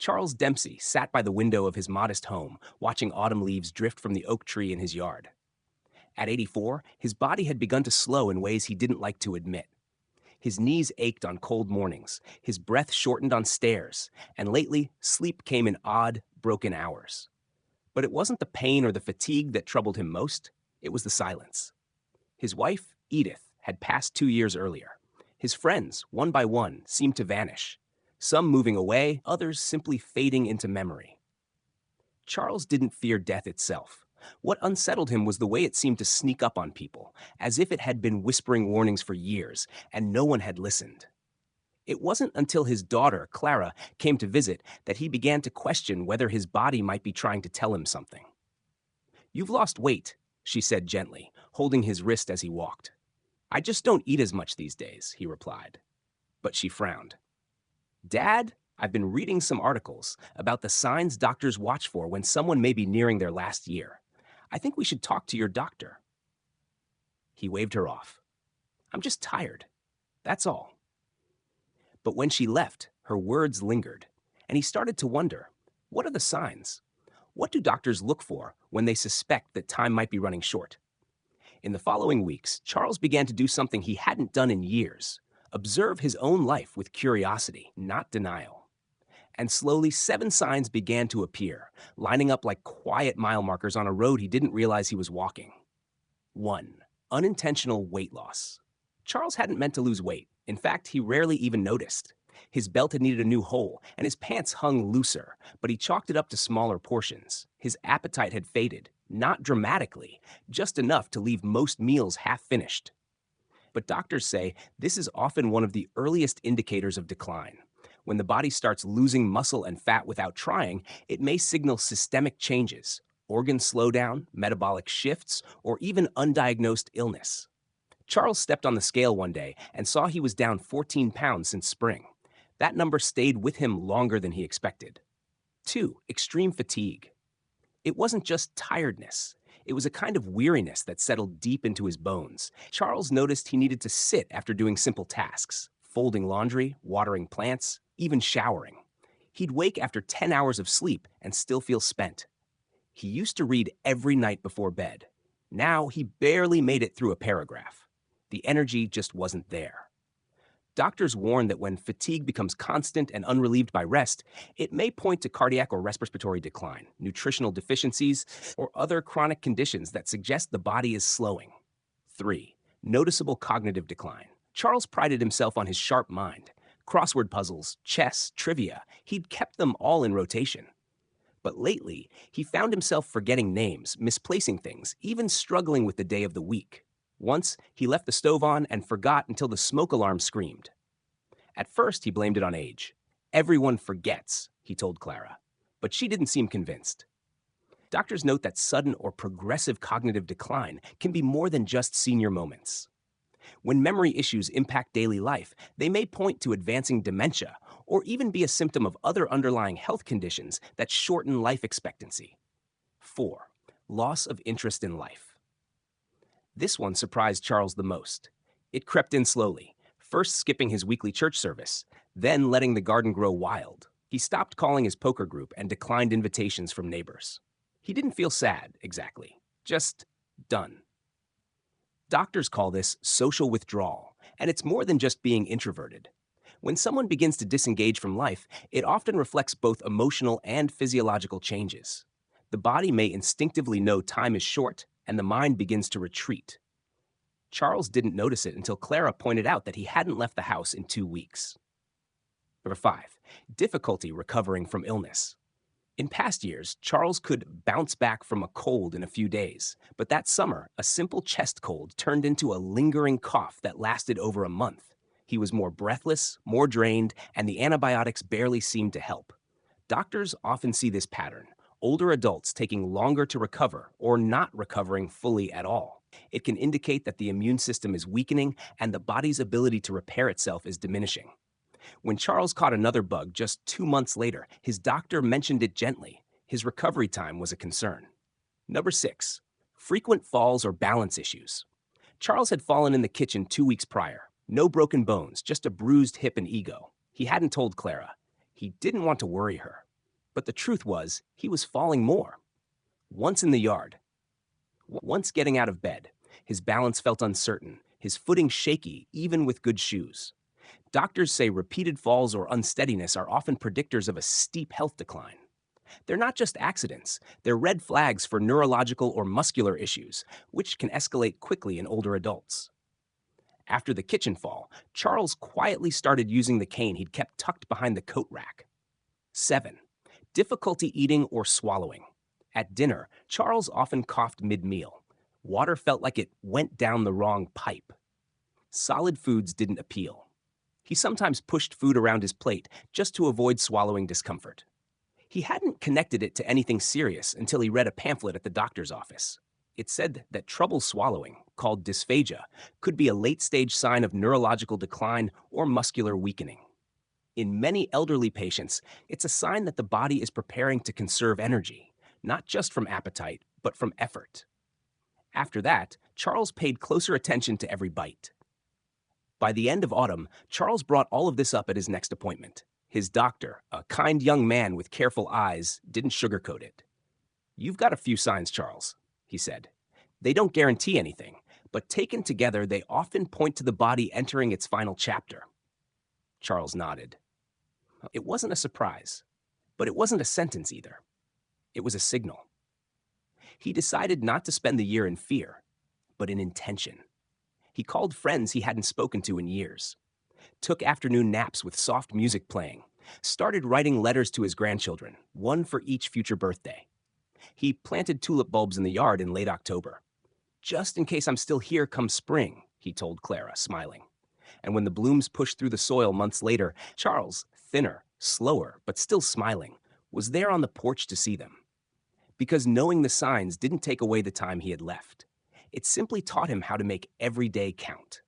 Charles Dempsey sat by the window of his modest home, watching autumn leaves drift from the oak tree in his yard. At 84, his body had begun to slow in ways he didn't like to admit. His knees ached on cold mornings, his breath shortened on stairs, and lately, sleep came in odd, broken hours. But it wasn't the pain or the fatigue that troubled him most, it was the silence. His wife, Edith, had passed 2 years earlier. His friends, one by one, seemed to vanish, some moving away, others simply fading into memory. Charles didn't fear death itself. What unsettled him was the way it seemed to sneak up on people, as if it had been whispering warnings for years, and no one had listened. It wasn't until his daughter, Clara, came to visit that he began to question whether his body might be trying to tell him something. "You've lost weight," she said gently, holding his wrist as he walked. "I just don't eat as much these days," he replied. But she frowned. "Dad, I've been reading some articles about the signs doctors watch for when someone may be nearing their last year. I think we should talk to your doctor." He waved her off. "I'm just tired. That's all." But when she left, her words lingered, and he started to wonder, what are the signs? What do doctors look for when they suspect that time might be running short? In the following weeks, Charles began to do something he hadn't done in years: observe his own life with curiosity, not denial. And slowly, 7 signs began to appear, lining up like quiet mile markers on a road he didn't realize he was walking. 1. Unintentional weight loss. Charles hadn't meant to lose weight. In fact, he rarely even noticed. His belt had needed a new hole, and his pants hung looser, but he chalked it up to smaller portions. His appetite had faded, not dramatically, just enough to leave most meals half-finished. But doctors say this is often one of the earliest indicators of decline. When the body starts losing muscle and fat without trying, it may signal systemic changes, organ slowdown, metabolic shifts, or even undiagnosed illness. Charles stepped on the scale one day and saw he was down 14 pounds since spring. That number stayed with him longer than he expected. 2. Extreme fatigue. It wasn't just tiredness. It was a kind of weariness that settled deep into his bones. Charles noticed he needed to sit after doing simple tasks, folding laundry, watering plants, even showering. He'd wake after 10 hours of sleep and still feel spent. He used to read every night before bed. Now he barely made it through a paragraph. The energy just wasn't there. Doctors warn that when fatigue becomes constant and unrelieved by rest, it may point to cardiac or respiratory decline, nutritional deficiencies, or other chronic conditions that suggest the body is slowing. 3. Noticeable cognitive decline. Charles prided himself on his sharp mind. Crossword puzzles, chess, trivia, he'd kept them all in rotation. But lately, he found himself forgetting names, misplacing things, even struggling with the day of the week. Once, he left the stove on and forgot until the smoke alarm screamed. At first, he blamed it on age. "Everyone forgets," he told Clara. But she didn't seem convinced. Doctors note that sudden or progressive cognitive decline can be more than just senior moments. When memory issues impact daily life, they may point to advancing dementia or even be a symptom of other underlying health conditions that shorten life expectancy. 4. Loss of interest in life. This one surprised Charles the most. It crept in slowly, first skipping his weekly church service, then letting the garden grow wild. He stopped calling his poker group and declined invitations from neighbors. He didn't feel sad, exactly, just done. Doctors call this social withdrawal, and it's more than just being introverted. When someone begins to disengage from life, it often reflects both emotional and physiological changes. The body may instinctively know time is short, and the mind begins to retreat. Charles didn't notice it until Clara pointed out that he hadn't left the house in 2 weeks. Number 5. Difficulty recovering from illness. In past years, Charles could bounce back from a cold in a few days, but that summer, a simple chest cold turned into a lingering cough that lasted over a month. He was more breathless, more drained, and the antibiotics barely seemed to help. Doctors often see this pattern: older adults taking longer to recover or not recovering fully at all. It can indicate that the immune system is weakening and the body's ability to repair itself is diminishing. When Charles caught another bug just 2 months later, his doctor mentioned it gently. His recovery time was a concern. Number 6. Frequent falls or balance issues. Charles had fallen in the kitchen 2 weeks prior. No broken bones, just a bruised hip and ego. He hadn't told Clara. He didn't want to worry her. But the truth was, he was falling more. Once in the yard, once getting out of bed, his balance felt uncertain, his footing shaky, even with good shoes. Doctors say repeated falls or unsteadiness are often predictors of a steep health decline. They're not just accidents, they're red flags for neurological or muscular issues, which can escalate quickly in older adults. After the kitchen fall, Charles quietly started using the cane he'd kept tucked behind the coat rack. 7. Difficulty eating or swallowing. At dinner, Charles often coughed mid-meal. Water felt like it went down the wrong pipe. Solid foods didn't appeal. He sometimes pushed food around his plate just to avoid swallowing discomfort. He hadn't connected it to anything serious until he read a pamphlet at the doctor's office. It said that trouble swallowing, called dysphagia, could be a late-stage sign of neurological decline or muscular weakening. In many elderly patients, it's a sign that the body is preparing to conserve energy, not just from appetite, but from effort. After that, Charles paid closer attention to every bite. By the end of autumn, Charles brought all of this up at his next appointment. His doctor, a kind young man with careful eyes, didn't sugarcoat it. "You've got a few signs, Charles," he said. "They don't guarantee anything, but taken together, they often point to the body entering its final chapter." Charles nodded. It wasn't a surprise, but it wasn't a sentence either. It was a signal. He decided not to spend the year in fear, but in intention. He called friends he hadn't spoken to in years, took afternoon naps with soft music playing, started writing letters to his grandchildren, one for each future birthday. He planted tulip bulbs in the yard in late October. "Just in case I'm still here come spring," he told Clara, smiling. And when the blooms pushed through the soil months later, Charles, thinner, slower, but still smiling, was there on the porch to see them. Because knowing the signs didn't take away the time he had left. It simply taught him how to make every day count.